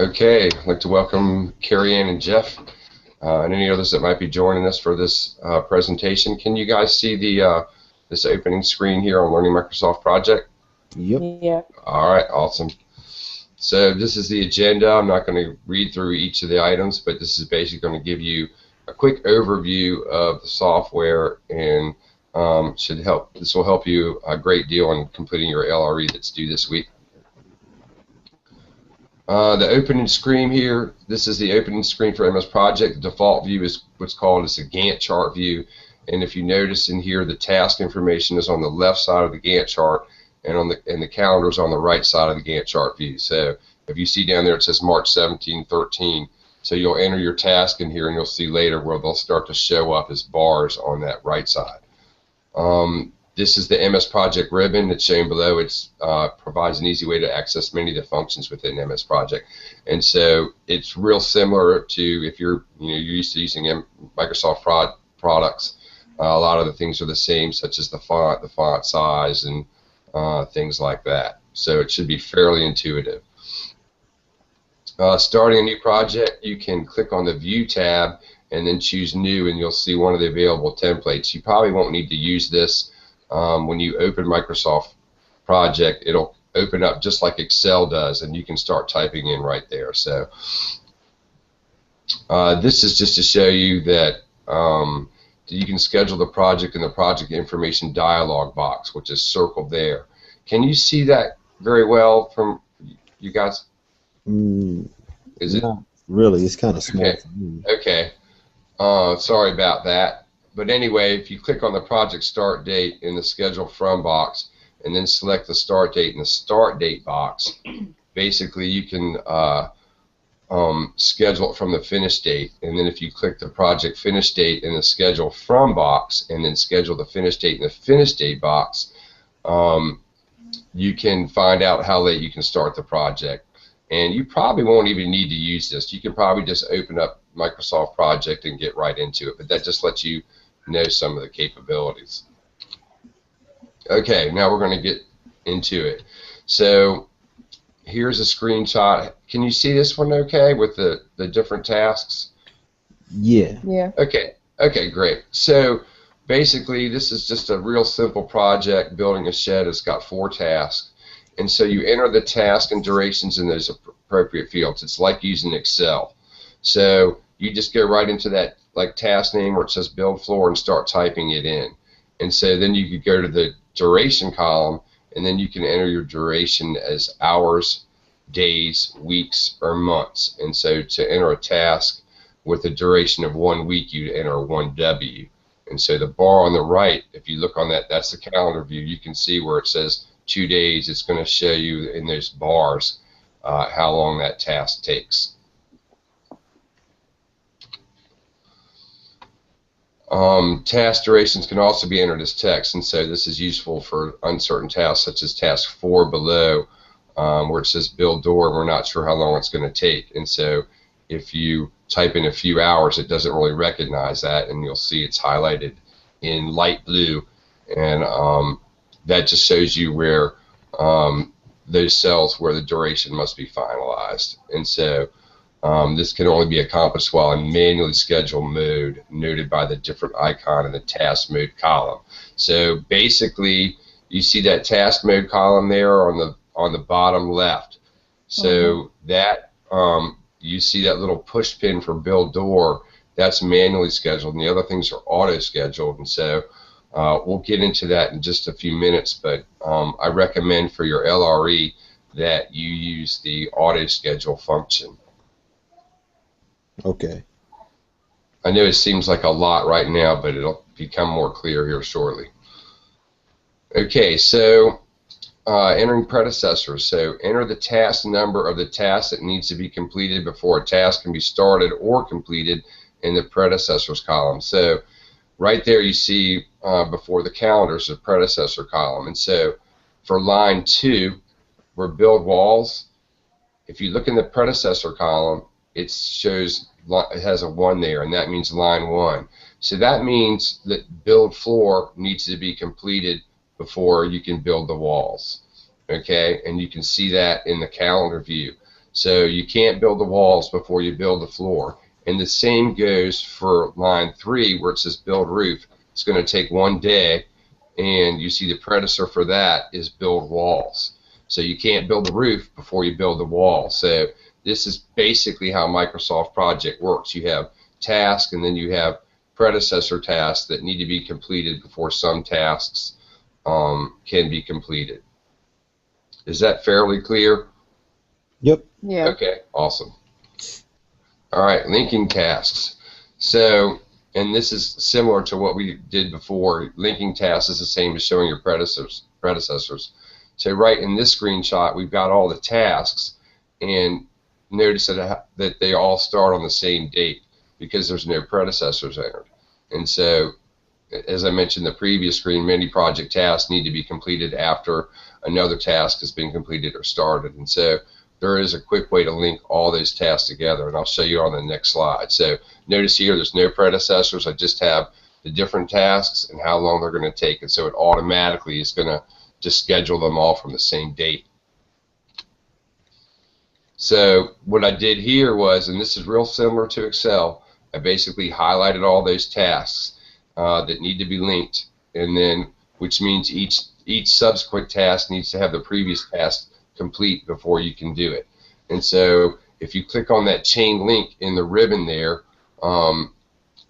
Okay, I'd like to welcome Carrie Ann and Jeff and any others that might be joining us for this presentation. Can you guys see the this opening screen here on Learning Microsoft Project? Yep. Yeah. All right, awesome. So this is the agenda. I'm not going to read through each of the items, but this is basically going to give you a quick overview of the software and this will help you a great deal in completing your LRE that's due this week. The opening screen here, this is the opening screen for MS Project. The default view is what's called as a Gantt chart view. And if you notice in here, the task information is on the left side of the Gantt chart, and the calendar is on the right side of the Gantt chart view. So if you see down there, it says March 17, 13. So you'll enter your task in here, and you'll see later where they'll start to show up as bars on that right side. This is the MS Project ribbon that's shown below. It provides an easy way to access many of the functions within MS Project, and so it's real similar to if you're used to using Microsoft products. A lot of the things are the same, such as the font size, and things like that. So it should be fairly intuitive. Starting a new project, you can click on the View tab and then choose New, and you'll see one of the available templates. You probably won't need to use this. When you open Microsoft Project, it'll open up just like Excel does, and you can start typing in right there. So this is just to show you that you can schedule the project in the project information dialog box, which is circled there. Can you see that very well from you guys? Is it? Not really. It's kind of small. Okay. Okay. Sorry about that. But anyway, if you click on the project start date in the schedule from box and then select the start date in the start date box, basically you can schedule it from the finish date. And then if you click the project finish date in the schedule from box and then schedule the finish date in the finish date box, you can find out how late you can start the project. And you probably won't even need to use this. You can probably just open up Microsoft Project and get right into it, but that just lets you know some of the capabilities. Okay, now we're going to get into it. So here's a screenshot. Can you see this one okay with the different tasks? Yeah. Yeah. Okay, great. So basically this is just a real simple project, building a shed. It's got 4 tasks. And so you enter the task and durations in those appropriate fields. It's like using Excel. So you just go right into that like task name where it says build floor and start typing it in. And so then you could go to the duration column, and then you can enter your duration as hours, days, weeks, or months. And so to enter a task with a duration of 1 week, you enter 1W. And so the bar on the right, if you look on that, that's the calendar view. You can see where it says 2 days. It's going to show you in those bars how long that task takes. Task durations can also be entered as text, and so this is useful for uncertain tasks such as task 4 below, where it says build door and we're not sure how long it's going to take. And so if you type in a few hours, it doesn't really recognize that, and you'll see it's highlighted in light blue, and that just shows you where those cells where the duration must be finalized. And so this can only be accomplished while in manually scheduled mode, noted by the different icon in the task mode column. So basically, you see that task mode column there on the bottom left. So that you see that little push pin for build door. That's manually scheduled, and the other things are auto scheduled. And so we'll get into that in just a few minutes. But I recommend for your LRE that you use the auto schedule function. Okay. I know it seems like a lot right now, but it'll become more clear here shortly. Okay, so entering predecessors. So enter the task number of the task that needs to be completed before a task can be started or completed in the predecessors column. So right there you see before the calendar is a predecessor column. And so for line 2, where build walls, if you look in the predecessor column, it has a 1 there, and that means line 1. So that means that build floor needs to be completed before you can build the walls. Okay, and you can see that in the calendar view. So you can't build the walls before you build the floor. And the same goes for line 3 where it says build roof. It's going to take 1 day, and you see the predecessor for that is build walls. So you can't build the roof before you build the wall. So this is basically how Microsoft Project works. You have tasks, and then you have predecessor tasks that need to be completed before some tasks can be completed. Is that fairly clear? Yep. Yeah. Okay, awesome. All right, linking tasks. So, and this is similar to what we did before. Linking tasks is the same as showing your predecessors. So right in this screenshot, we've got all the tasks, and notice that they all start on the same date because there's no predecessors entered. And so, as I mentioned in the previous screen, many project tasks need to be completed after another task has been completed or started. And so there is a quick way to link all those tasks together, and I'll show you on the next slide. So notice here there's no predecessors. I just have the different tasks and how long they're going to take. And so it automatically is going to just schedule them all from the same date. So what I did here was, and this is real similar to Excel, I basically highlighted all those tasks that need to be linked, and then which means each subsequent task needs to have the previous task complete before you can do it. And so if you click on that chain link in the ribbon there,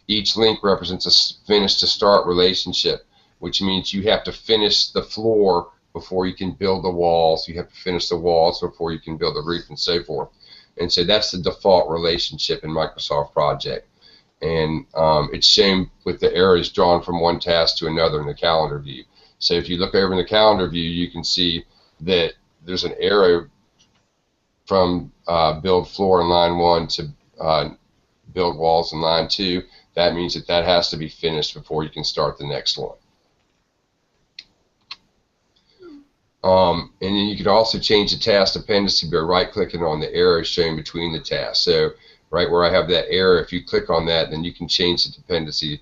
each link represents a finish to start relationship, which means you have to finish the floor before you can build the walls. You have to finish the walls before you can build the roof and so forth. And so that's the default relationship in Microsoft Project. And it's shown with the arrows drawn from one task to another in the calendar view. So if you look over in the calendar view, you can see that there's an arrow from build floor in line 1 to build walls in line 2. That means that that has to be finished before you can start the next one. And then you could also change the task dependency by right-clicking on the arrow shown between the tasks. So right where I have that arrow, if you click on that, then you can change the dependency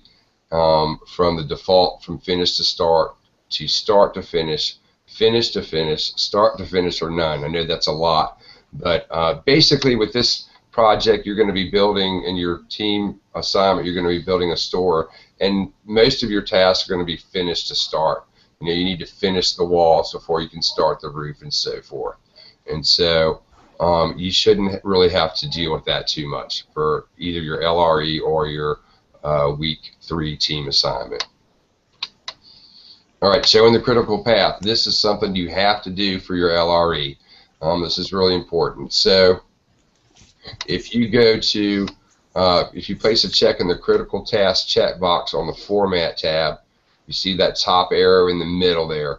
from the default from finish to start to finish, finish to finish, start to finish, or none. I know that's a lot, but basically with this project you're going to be building, in your team assignment you're going to be building a store, and most of your tasks are going to be finished to start. You know, you need to finish the walls before you can start the roof and so forth. And so you shouldn't really have to deal with that too much for either your LRE or your week 3 team assignment. All right, showing the critical path. This is something you have to do for your LRE. This is really important. So if you go to, if you place a check in the critical task checkbox on the Format tab, you see that top arrow in the middle there.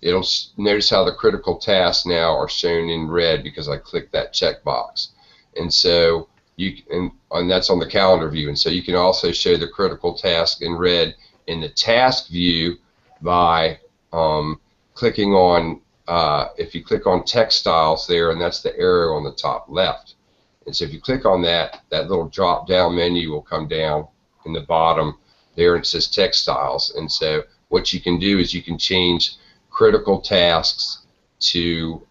It'll notice how the critical tasks now are shown in red because I clicked that checkbox, and so and that's on the calendar view. And so you can also show the critical task in red in the task view by clicking on. If you click on textiles there, and that's the arrow on the top left. And so if you click on that, that little drop-down menu will come down in the bottom there, and it says textiles. And so what you can do is you can change critical tasks to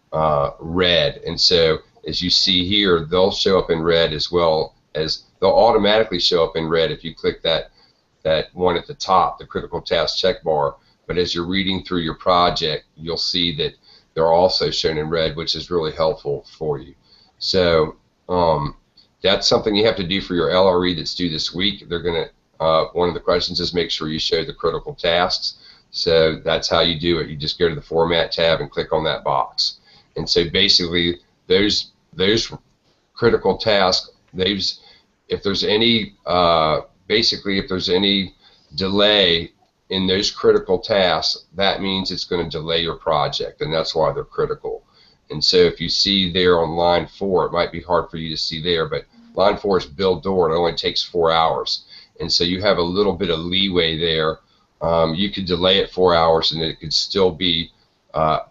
red, and so as you see here, they'll show up in red as well as they'll automatically show up in red if you click that one at the top, the critical task check bar. But as you're reading through your project, you'll see that they're also shown in red, which is really helpful for you. So that's something you have to do for your LRE that's due this week. They're going to one of the questions is make sure you show the critical tasks. So that's how you do it. You just go to the Format tab and click on that box. And so basically those critical tasks, if there's any basically if there's any delay in those critical tasks, that means it's going to delay your project, and that's why they're critical. And so if you see there on line 4, it might be hard for you to see there, but line 4 is build door, and it only takes 4 hours. And so you have a little bit of leeway there. You could delay it 4 hours and it could still be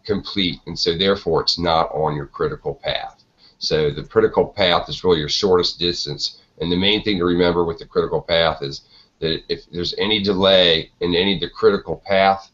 complete, and so therefore it's not on your critical path. So the critical path is really your shortest distance, and the main thing to remember with the critical path is that if there's any delay in any of the critical path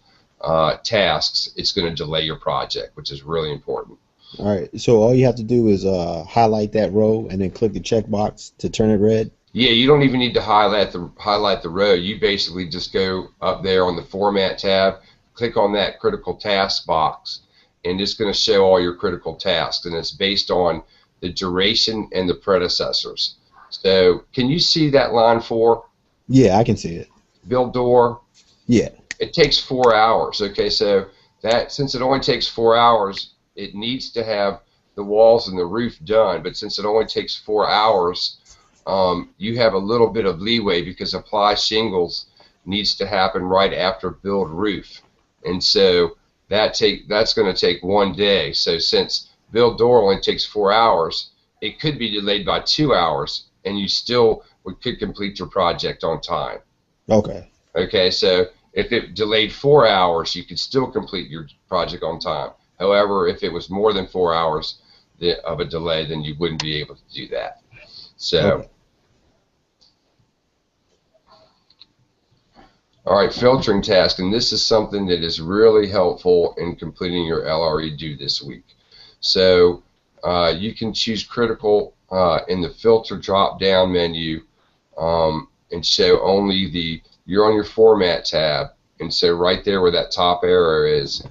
tasks, it's going to delay your project, which is really important. All right. So all you have to do is highlight that row and then click the checkbox to turn it red. Yeah, you don't even need to highlight the row. You basically just go up there on the Format tab, click on that critical task box, and it's going to show all your critical tasks, and it's based on the duration and the predecessors. So can you see that line 4? Yeah, I can see it. Build door. Yeah. It takes 4 hours. Okay, so that since it only takes 4 hours, it needs to have the walls and the roof done. But since it only takes 4 hours, you have a little bit of leeway because apply shingles needs to happen right after build roof, and so that's going to take 1 day. So since build door only takes 4 hours, it could be delayed by 2 hours, and you still could complete your project on time. Okay. Okay, so if it delayed 4 hours, you could still complete your project on time. However, if it was more than 4 hours of a delay, then you wouldn't be able to do that. So. Okay. All right, filtering task, and this is something that is really helpful in completing your LRE due this week. So you can choose critical in the filter drop-down menu, and show only you're on your Format tab, and so right there where that top arrow is,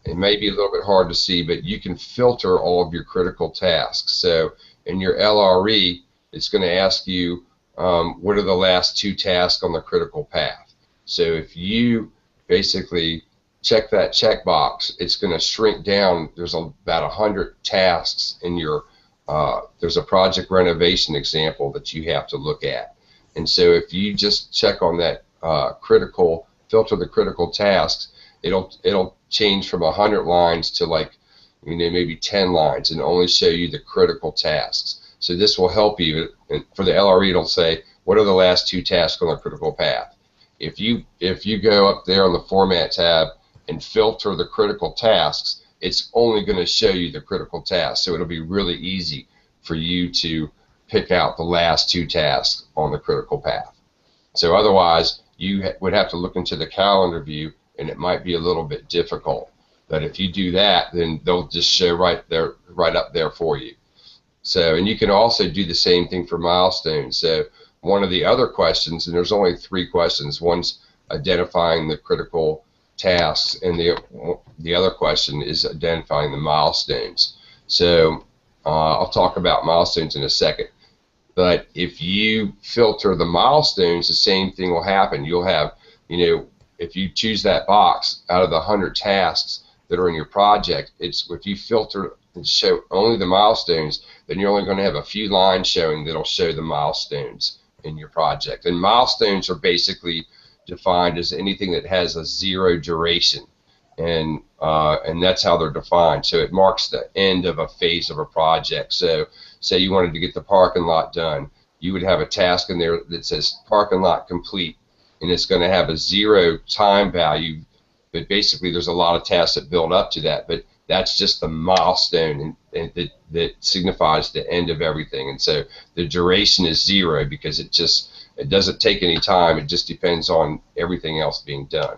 it may be a little bit hard to see, but you can filter all of your critical tasks. So in your LRE, it's going to ask you what are the last 2 tasks on the critical path. So if you basically check that checkbox, it's going to shrink down. There's about 100 tasks in your, there's a project renovation example that you have to look at. And so if you just check on that filter the critical tasks, it'll change from 100 lines to maybe 10 lines and only show you the critical tasks. So this will help you. For the LRE, it'll say, what are the last 2 tasks on the critical path? If you go up there on the Format tab and filter the critical tasks, it's only going to show you the critical tasks. So it'll be really easy for you to pick out the last 2 tasks on the critical path. So otherwise, you would have to look into the calendar view, and it might be a little bit difficult. But if you do that, then they'll just show right up there for you. So, and you can also do the same thing for milestones. So one of the other questions, and there's only 3 questions. One's identifying the critical tasks, and the other question is identifying the milestones. So I'll talk about milestones in a second. But if you filter the milestones, the same thing will happen. You'll have, if you choose that box out of the 100 tasks that are in your project, if you filter and show only the milestones, then you're only going to have a few lines showing that'll show the milestones in your project. And milestones are basically defined as anything that has a 0 duration, and that's how they're defined. So it marks the end of a phase of a project. So say you wanted to get the parking lot done, you would have a task in there that says parking lot complete, and it's going to have a 0 time value, but basically there's a lot of tasks that build up to that, but that's just the milestone, and that signifies the end of everything. And so the duration is 0 because it doesn't take any time. It just depends on everything else being done.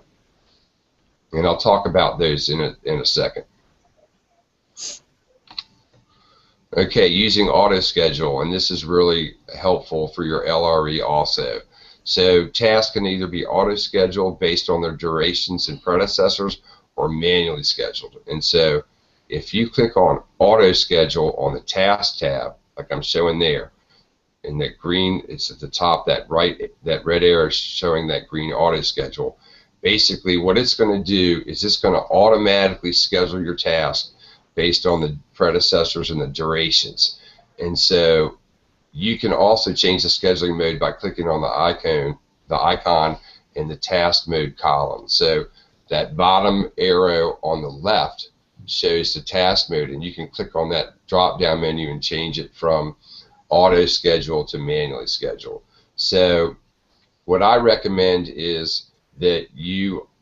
And I'll talk about those in a second. Okay, using auto schedule, and this is really helpful for your LRE also. So tasks can either be auto scheduled based on their durations and predecessors, or manually scheduled. And so if you click on auto schedule on the task tab, like I'm showing there, in that green, it's at the top, that red arrow is showing that green auto schedule. Basically what it's going to do is it's going to automatically schedule your task based on the predecessors and the durations. And so you can also change the scheduling mode by clicking on the icon in the task mode column. So that bottom arrow on the left shows the task mode, and you can click on that drop down menu and change it from auto schedule to manually schedule. So what I recommend is that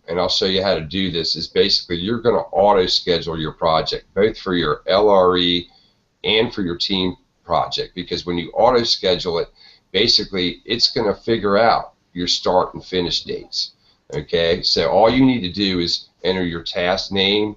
and I'll show you how to do this, is basically you're going to auto schedule your project, both for your LRE and for your team project, because when you auto schedule it, basically it's going to figure out your start and finish dates. Okay, so all you need to do is enter your task name,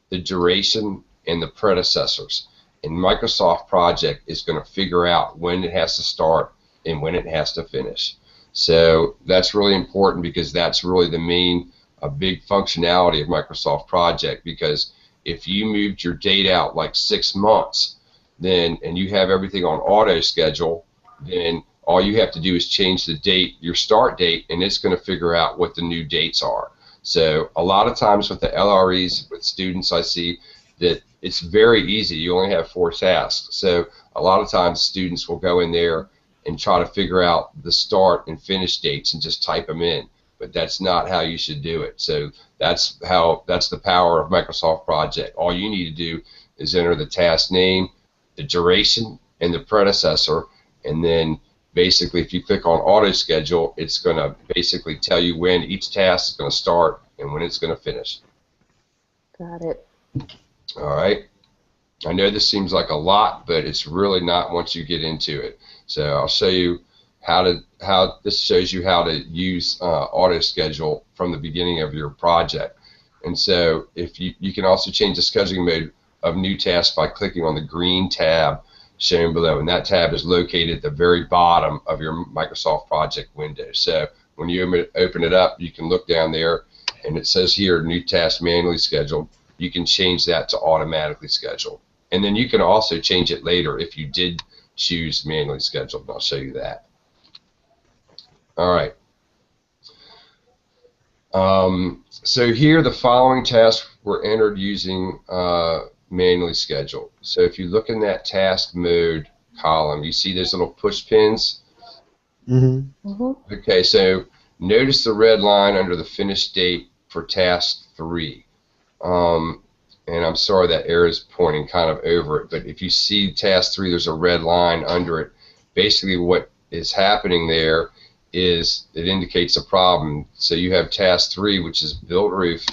the duration, and the predecessors. And Microsoft Project is going to figure out when it has to start and when it has to finish. So that's really important, because that's really the main, a big functionality of Microsoft Project. Because if you moved your date out like 6 months, then, and you have everything on auto schedule, then all you have to do is change the date, your start date, and it's going to figure out what the new dates are. So a lot of times with the LREs, with students, I see that it's very easy. You only have 4 tasks. So a lot of times students will go in there and try to figure out the start and finish dates and just type them in. But that's not how you should do it. So that's the power of Microsoft Project. All you need to do is enter the task name, the duration, and the predecessor, and then basically if you click on auto schedule, it's going to basically tell you when each task is going to start and when it's going to finish. Got it. All right. I know this seems like a lot, but it's really not once you get into it. So I'll show you this shows you how to use auto schedule from the beginning of your project. And so if you can also change the scheduling mode of new tasks by clicking on the green tab shown below, and that tab is located at the very bottom of your Microsoft Project window. So when you open it up, you can look down there, and it says here new task manually scheduled. You can change that to automatically scheduled, and then you can also change it later if you did choose manually scheduled, and I'll show you that. All right. So here the following tasks were entered using manually scheduled. So if you look in that task mode column, you see those little push pins. Okay, so notice the red line under the finish date for task 3. And I'm sorry that arrow is pointing kind of over it, but if you see task 3, there's a red line under it. Basically what is happening there is it indicates a problem. So you have task 3, which is build roof.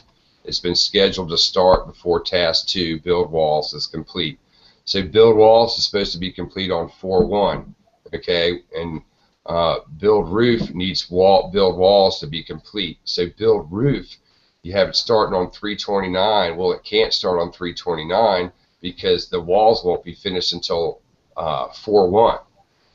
It's been scheduled to start before task 2, build walls, is complete. So build walls is supposed to be complete on 4/1, okay, and build roof needs build walls to be complete. So build roof, you have it starting on 3/29. Well, it can't start on 3/29 because the walls won't be finished until 4/1.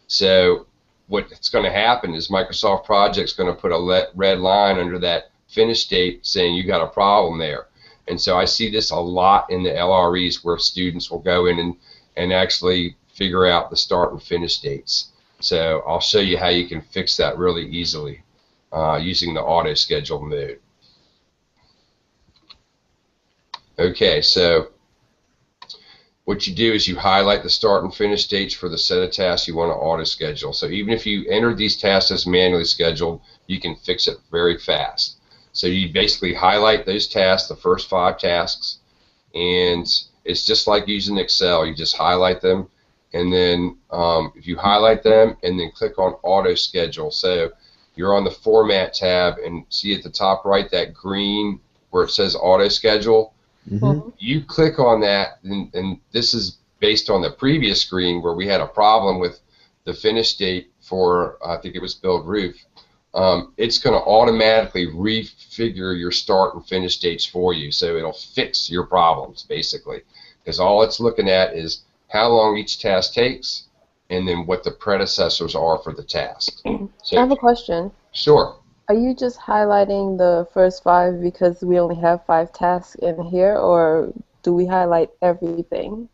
So what's going to happen is Microsoft Project's going to put a red line under that finish date saying you got a problem there. And so I see this a lot in the LREs where students will go in and actually figure out the start and finish dates. So I'll show you how you can fix that really easily using the auto schedule mode. Okay, so what you do is you highlight the start and finish dates for the set of tasks you want to auto schedule. So even if you enter these tasks as manually scheduled, you can fix it very fast. So you basically highlight those tasks, the first 5 tasks, and it's just like using Excel. You just highlight them, and then if you highlight them and then click on auto schedule, so you're on the format tab and see at the top right that green where it says auto schedule. You click on that, and this is based on the previous screen where we had a problem with the finish date for, I think it was build roof. It's going to automatically refigure your start and finish dates for you, so it'll fix your problems basically, because all it's looking at is how long each task takes and then what the predecessors are for the task. So, I have a question. Sure. Are you just highlighting the first 5 because we only have 5 tasks in here, or do we highlight everything?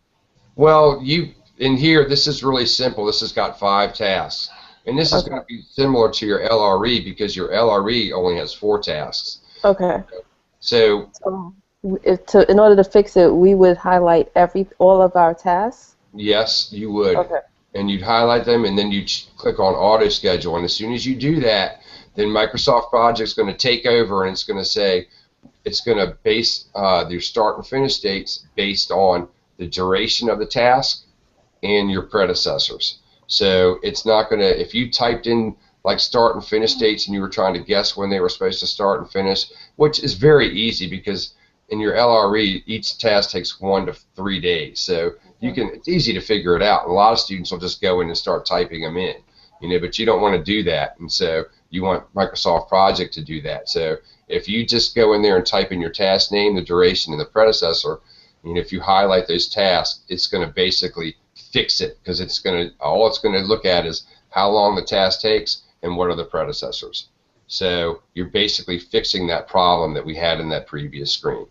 Well, in here, this is really simple. This has got 5 tasks. And this is going to be similar to your LRE because your LRE only has 4 tasks. Okay. So in order to fix it, we would highlight all of our tasks? Yes, you would. Okay. And you'd highlight them, and then you'd click on auto schedule. And as soon as you do that, then Microsoft Project's going to take over, and it's going to say, it's going to base your start and finish dates based on the duration of the task and your predecessors. So it's not going to, if you typed in like start and finish dates and you were trying to guess when they were supposed to start and finish, which is very easy because in your LRE, each task takes 1 to 3 days. So it's easy to figure it out. And a lot of students will just go in and start typing them in, but you don't want to do that. And so you want Microsoft Project to do that. So if you just go in there and type in your task name, the duration, and the predecessor, And if you highlight those tasks, it's going to basically fix it, because all it's going to look at is how long the task takes and what are the predecessors. So you're basically fixing that problem that we had in that previous screen.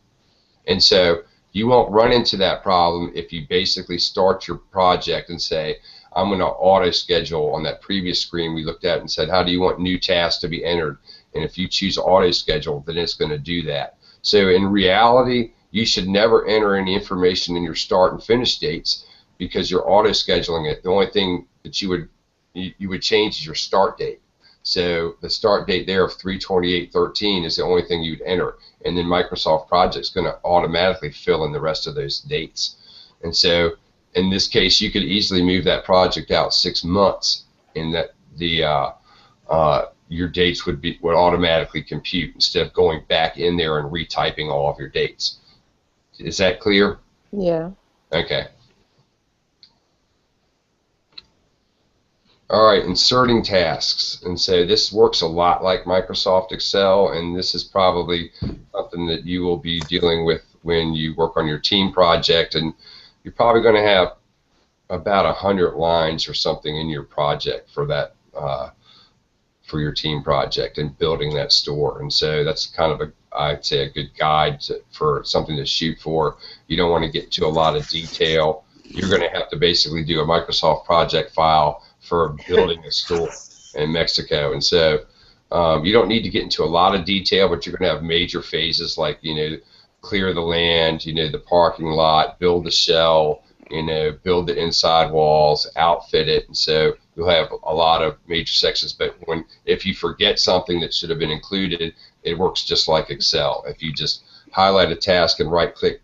And so you won't run into that problem if you basically start your project and say, I'm going to auto schedule. On that previous screen we looked at and said, how do you want new tasks to be entered? And if you choose auto schedule, then it's going to do that. So in reality, you should never enter any information in your start and finish dates, because you're auto scheduling it. The only thing that you would change is your start date. So the start date there of 3/28/13 is the only thing you'd enter, and then Microsoft Project's going to automatically fill in the rest of those dates. And so in this case, you could easily move that project out 6 months, in that your dates would automatically compute instead of going back in there and retyping all of your dates. Is that clear? Yeah. Okay. All right, inserting tasks. And so this works a lot like Microsoft Excel, and this is probably something that you will be dealing with when you work on your team project, and you're probably going to have about 100 lines or something in your project for that, for your team project and building that store. And so that's kind of I'd say a good guide for something to shoot for. You don't want to get into a lot of detail. You're going to have to basically do a Microsoft project file for building a store in Mexico. And so you don't need to get into a lot of detail, but you're going to have major phases like, clear the land, the parking lot, build the shell, build the inside walls, outfit it. And so you'll have a lot of major sections, but if you forget something that should have been included, it works just like Excel. If you just highlight a task and right click,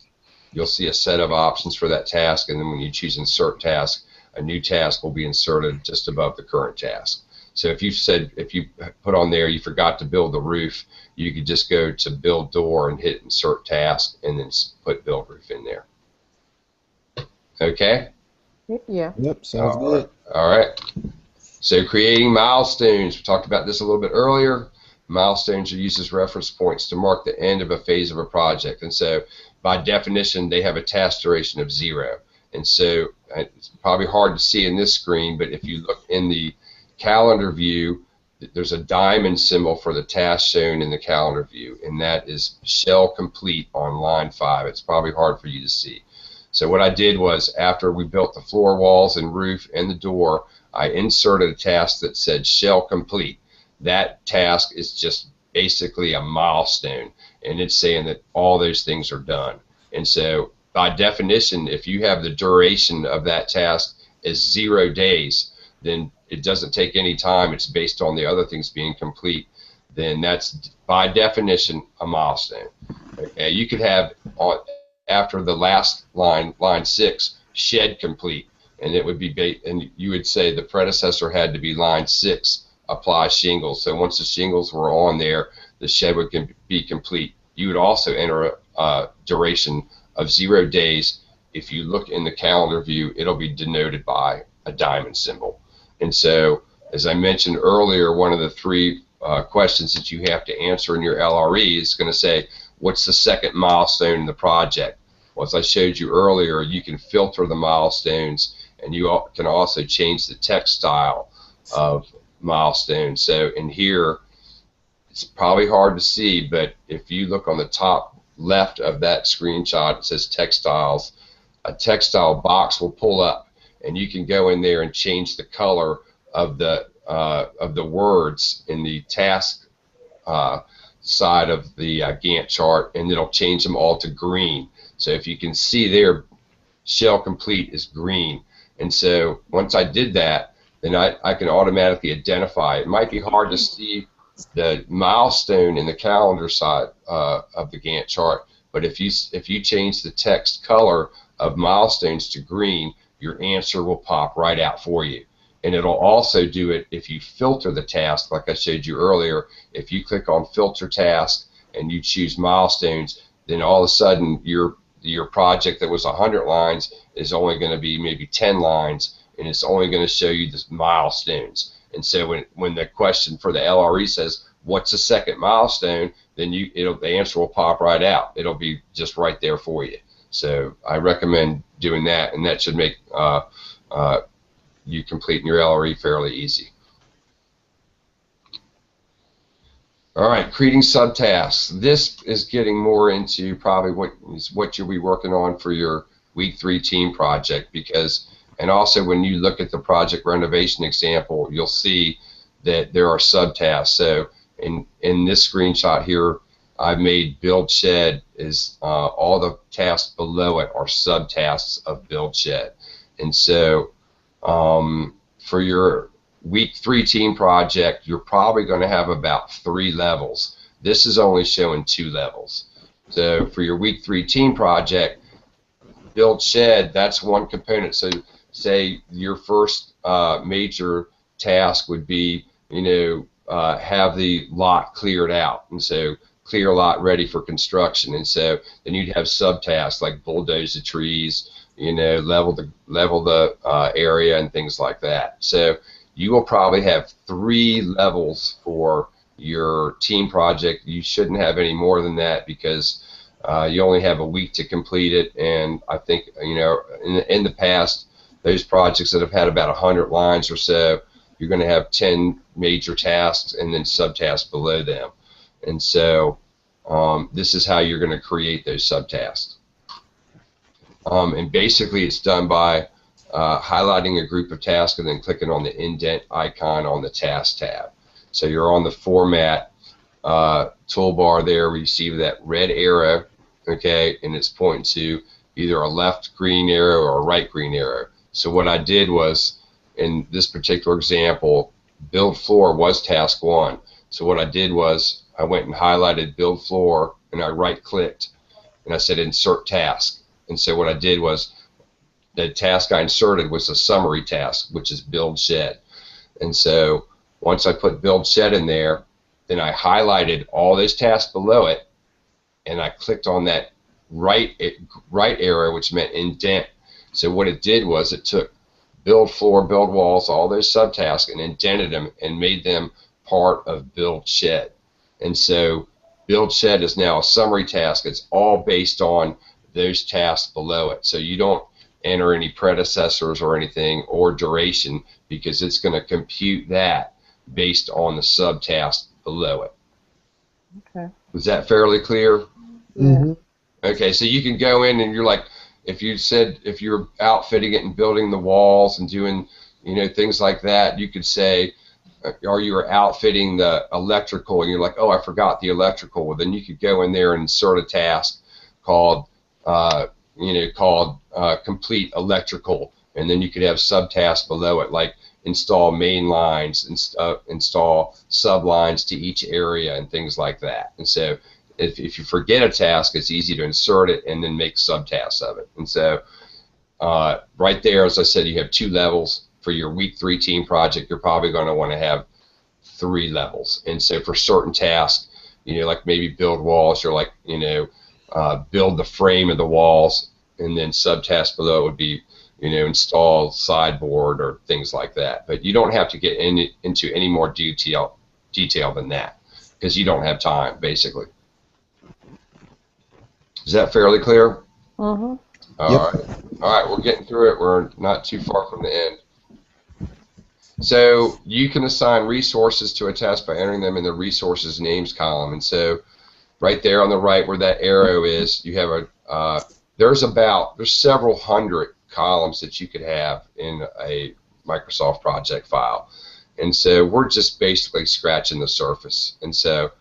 you'll see a set of options for that task, and then when you choose insert task, a new task will be inserted just above the current task. So if you put on there you forgot to build the roof, you could just go to build door and hit insert task and then put build roof in there. Okay? Yeah. Yep, sounds good. All right. So creating milestones. We talked about this a little bit earlier. Milestones are used as reference points to mark the end of a phase of a project. And so by definition, they have a task duration of 0. And so it's probably hard to see in this screen, but if you look in the calendar view, there's a diamond symbol for the task shown in the calendar view, and that is shell complete on line 5. It's probably hard for you to see. So what I did was, after we built the floor walls and roof and the door, I inserted a task that said shell complete. That task is just basically a milestone, and it's saying that all those things are done. And so by definition, if you have the duration of that task is 0 days, then it doesn't take any time. It's based on the other things being complete. Then that's by definition a milestone. Okay, you could have after the last line, line 6, shed complete, and it would be and you would say the predecessor had to be line 6, apply shingles. So once the shingles were on there, the shed would be complete. You would also enter a duration of 0 days. If you look in the calendar view, it'll be denoted by a diamond symbol. And so, as I mentioned earlier, one of the 3 questions that you have to answer in your LRE is going to say, what's the second milestone in the project? Well, as I showed you earlier, you can filter the milestones, and you can also change the text style of milestones. So in here, it's probably hard to see, but if you look on the top left of that screenshot, it says textiles. A textile box will pull up, and you can go in there and change the color of the words in the task side of the Gantt chart, and it'll change them all to green. So if you can see there, shell complete is green. And so once I did that, then I can automatically identify. It might be hard to see the milestone in the calendar side of the Gantt chart, but if you change the text color of milestones to green, your answer will pop right out for you. And it'll also do it if you filter the task, like I showed you earlier. If you click on filter task and you choose milestones, then all of a sudden your project that was 100 lines is only going to be maybe 10 lines, and it's only going to show you the milestones. And so when the question for the LRE says, what's the second milestone, then the answer will pop right out. It'll be just right there for you. So I recommend doing that, and that should make you completing your LRE fairly easy. All right, creating subtasks. This is getting more into probably what you'll be working on for your week 3 team project, because, and also when you look at the project renovation example, you'll see that there are subtasks. So in this screenshot here, I've made build shed is all the tasks below it are subtasks of build shed. And so for your week 3 team project, you're probably going to have about 3 levels. This is only showing 2 levels. So for your week 3 team project, build shed, that's one component. So say your first major task would be, have the lot cleared out, and so clear lot ready for construction. And so then you'd have subtasks like bulldoze the trees, level the area and things like that. So you will probably have 3 levels for your team project. You shouldn't have any more than that, because you only have a week to complete it. And I think, in the past, those projects that have had about 100 lines or so, you're going to have 10 major tasks and then subtasks below them. And so this is how you're going to create those subtasks. And basically it's done by highlighting a group of tasks and then clicking on the indent icon on the task tab. So you're on the format toolbar there where you see that red arrow, okay, and it's pointing to either a left green arrow or a right green arrow. So what I did was, in this particular example, build floor was task 1. So what I did was I went and highlighted build floor, and I right clicked and I said insert task. And so what I did was the task I inserted was a summary task, which is build shed. And so once I put build shed in there, then I highlighted all those tasks below it, and I clicked on that right arrow, which meant indent. So what it did was it took build floor, build walls, all those subtasks, and indented them and made them part of build shed. And so build shed is now a summary task. It's all based on those tasks below it. So you don't enter any predecessors or anything or duration, because it's going to compute that based on the subtask below it. Okay. Was that fairly clear? Mm-hmm. Okay, so you can go in and you're like, if you're outfitting it and building the walls and doing, things like that, you could say, or you are outfitting the electrical, and you're like, oh, I forgot the electrical. Well, then you could go in there and insert a task called complete electrical, and then you could have subtasks below it like install main lines, install sublines to each area and things like that. And so if you forget a task, it's easy to insert it and then make subtasks of it. And so right there, as I said, you have 2 levels. For your week 3 team project, you're probably going to want to have 3 levels. And so for certain tasks, like maybe build walls, you're like, build the frame of the walls, and then subtasks below it would be, install sideboard or things like that. But you don't have to get into any more detail than that, because you don't have time, basically. Is that fairly clear? Mm-hmm. All right, we're getting through it. We're not too far from the end. So you can assign resources to a task by entering them in the resources names column. And so right there on the right where that arrow is, you have there's several hundred columns that you could have in a Microsoft project file. And so we're just basically scratching the surface. And so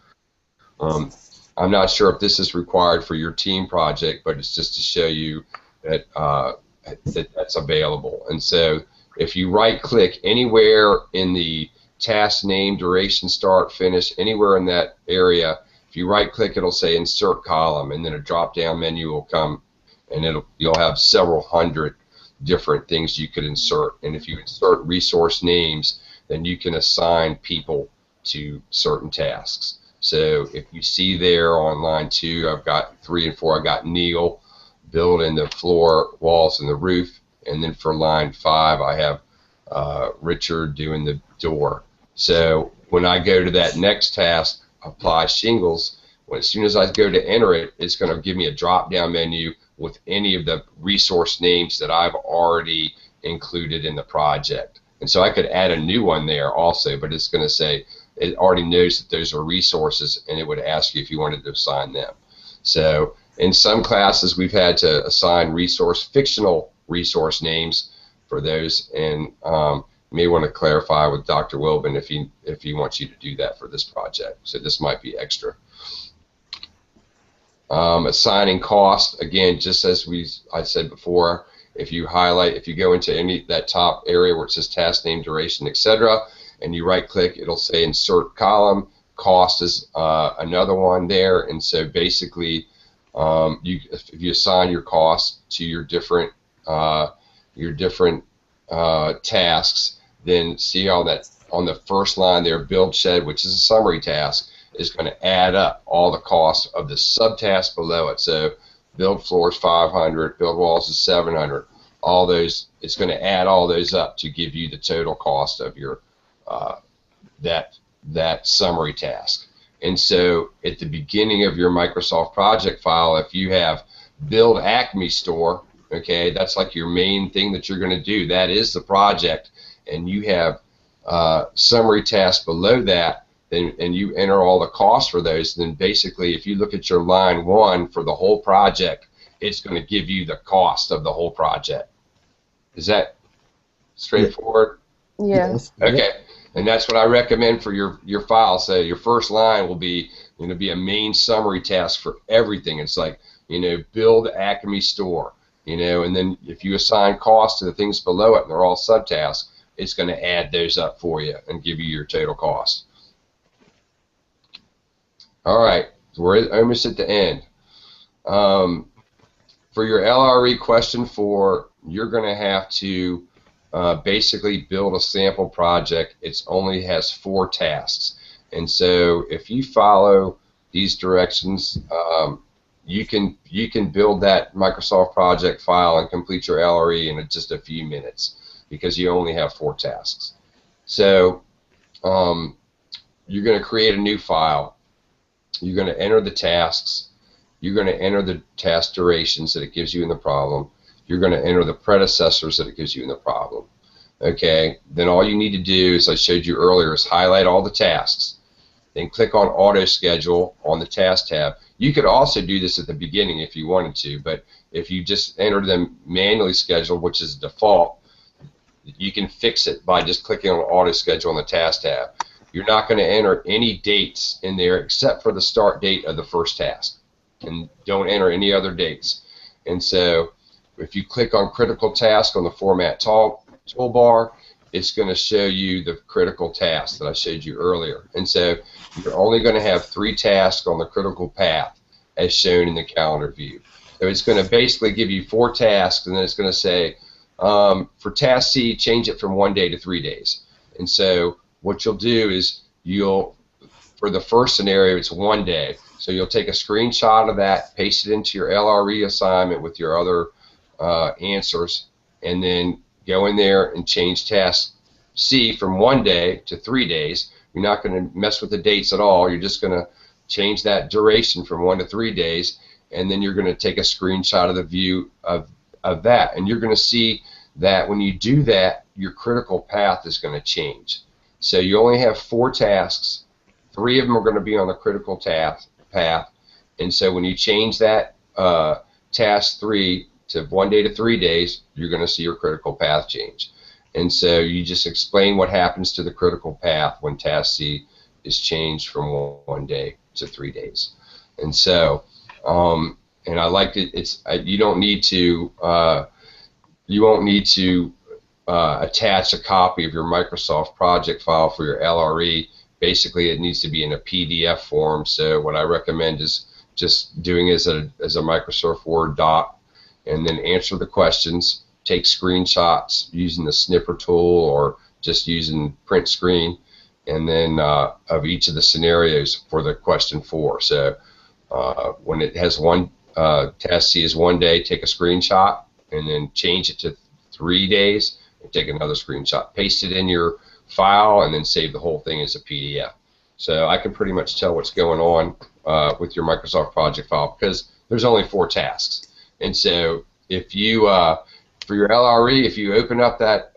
I'm not sure if this is required for your team project, but it's just to show you that that's available. And so if you right-click anywhere in the task name, duration, start, finish, anywhere in that area, if you right-click, it'll say Insert Column, and then a drop-down menu will come, and you'll have several hundred different things you could insert. And if you insert resource names, then you can assign people to certain tasks. So if you see there on line 2, I've got 3 and 4, I've got Neil building the floor, walls, and the roof. And then for line 5, I have Richard doing the door. So when I go to that next task, apply shingles, as soon as I go to enter it, it's going to give me a drop-down menu with any of the resource names that I've already included in the project. And so I could add a new one there also, but it's going to say it already knows that those are resources, and it would ask you if you wanted to assign them. So in some classes, we've had to assign fictional resource names for those, and you may want to clarify with Dr. Wilbin if he wants you to do that for this project. So this might be extra. Assigning cost, again, just as I said before, if you go into that top area where it says task name, duration, etc., and you right click, it'll say insert column. Cost is another one there, and so basically if you assign your cost to your different tasks, then see all that on the first line there, build shed, which is a summary task, is going to add up all the costs of the subtask below it. So build floors 500, build walls is 700. All those, it's going to add all those up to give you the total cost of your that summary task. And so at the beginning of your Microsoft project file, if you have build Acme store, okay, that's like your main thing that you're going to do. That is the project, and you have summary tasks below that, and you enter all the costs for those. Then basically, if you look at your line 1 for the whole project, it's going to give you the cost of the whole project. Is that straightforward? Yeah. Yes. Okay. And that's what I recommend for your file. So your first line will be going to be a main summary task for everything. It's like, build Acme store, and then if you assign costs to the things below it and they're all subtasks, it's going to add those up for you and give you your total cost. All right, so we're almost at the end. For your LRE question 4, you're going to have to basically build a sample project. It only has 4 tasks, and so if you follow these directions, you can build that Microsoft project file and complete your LRE in just a few minutes because you only have 4 tasks. So you're going to create a new file. You're going to enter the tasks. You're going to enter the task durations that it gives you in the problem. You're going to enter the predecessors that it gives you in the problem. Okay, then all you need to do, as I showed you earlier, is highlight all the tasks. Then click on Auto Schedule on the Task tab. You could also do this at the beginning if you wanted to, but if you just enter them manually scheduled, which is default, you can fix it by just clicking on Auto Schedule on the Task tab. You're not going to enter any dates in there except for the start date of the first task, and don't enter any other dates. And so if you click on Critical Task on the Format toolbar, it's going to show you the critical tasks that I showed you earlier. And so you're only going to have 3 tasks on the critical path as shown in the calendar view. So it's going to basically give you 4 tasks, and then it's going to say, for task C, change it from 1 day to 3 days. And so what you'll do is for the first scenario, it's 1 day. So you'll take a screenshot of that, paste it into your LRE assignment with your other answers, and then go in there and change task C from 1 day to 3 days. You're not going to mess with the dates at all. You're just going to change that duration from 1 to 3 days, and then you're going to take a screenshot of the view of that. And you're going to see that when you do that, your critical path is going to change. So you only have 4 tasks. 3 of them are going to be on the critical path. And so when you change that task 3 to 1 day to 3 days, you're going to see your critical path change. And so you just explain what happens to the critical path when task C is changed from 1 day to 3 days. And so, and I liked it. You don't need to. You won't need to attach a copy of your Microsoft project file for your LRE. Basically, it needs to be in a PDF form. So what I recommend is just doing it as a Microsoft Word doc, and then answer the questions, take screenshots using the snipper tool or just using print screen, and then of each of the scenarios for the question 4. So when it has task C is 1 day, take a screenshot and then change it to 3 days and take another screenshot, paste it in your file, and then save the whole thing as a PDF. So I can pretty much tell what's going on with your Microsoft project file because there's only 4 tasks. And so if you, for your LRE, if you open up that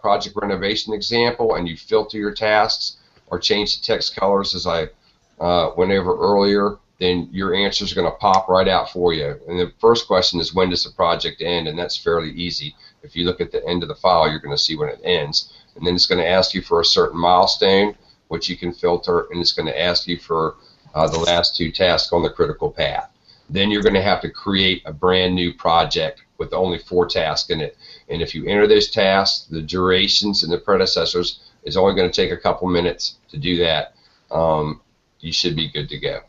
project renovation example and you filter your tasks or change the text colors as I went over earlier, then your answer is going to pop right out for you. And the first question is, when does the project end? And that's fairly easy. If you look at the end of the file, you're going to see when it ends. And then it's going to ask you for a certain milestone, which you can filter, and it's going to ask you for the last 2 tasks on the critical path. Then you're going to have to create a brand new project with only 4 tasks in it. And if you enter those tasks, the durations and the predecessors, is only going to take a couple minutes to do that. You should be good to go.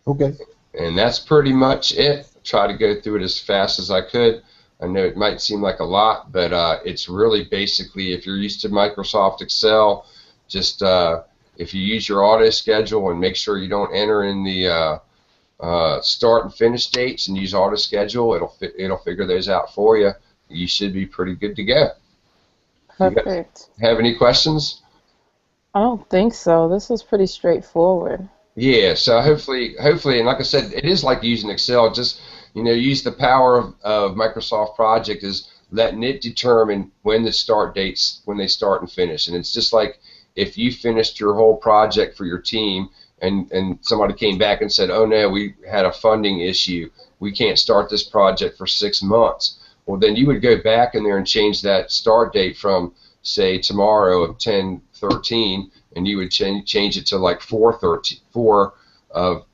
Okay. And that's pretty much it. Try to go through it as fast as I could. I know it might seem like a lot, but it's really basically, if you're used to Microsoft Excel, just if you use your auto schedule and make sure you don't enter in the start and finish dates and use auto schedule, it'll figure those out for you. You should be pretty good to go. Perfect. You have any questions? I don't think so. This was pretty straightforward. Yeah, so hopefully, and like I said, it is like using Excel. Just, use the power of Microsoft Project is letting it determine when the start dates, when they start and finish. And it's just like if you finished your whole project for your team and somebody came back and said, oh no, we had a funding issue, we can't start this project for 6 months. Well, then you would go back in there and change that start date from, say, tomorrow of 10/13, and you would change it to like 4 of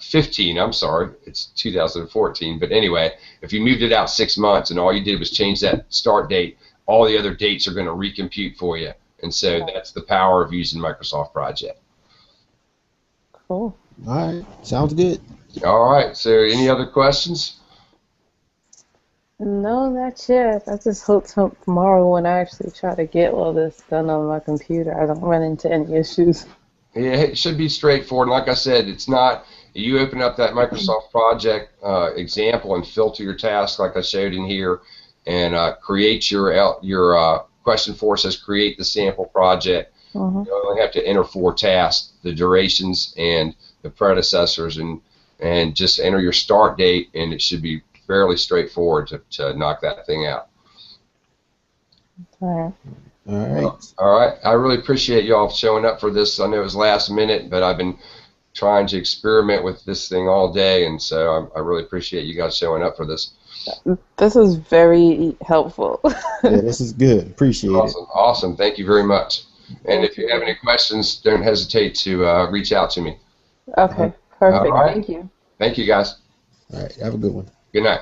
15. I'm sorry, it's 2014. But anyway, if you moved it out 6 months and all you did was change that start date, all the other dates are going to recompute for you. And so that's the power of using Microsoft Project. Cool. All right. Sounds good. All right. So any other questions? No, not yet. I just hope tomorrow when I actually try to get all this done on my computer, I don't run into any issues. Yeah, it should be straightforward. Like I said, it's not. You open up that Microsoft Project example and filter your tasks like I showed in here, and create your question 4 says create the sample project. You only have to enter 4 tasks, the durations and the predecessors, and just enter your start date, and it should be fairly straightforward to knock that thing out. All right. All right. All right. I really appreciate y'all showing up for this. I know it was last minute, but I've been trying to experiment with this thing all day, and so I really appreciate you guys showing up for this. This is very helpful. Yeah, this is good. Appreciate it. Awesome. Thank you very much. And if you have any questions, don't hesitate to reach out to me. Okay. Perfect. All right. Thank you. Thank you, guys. All right. Have a good one. Good night.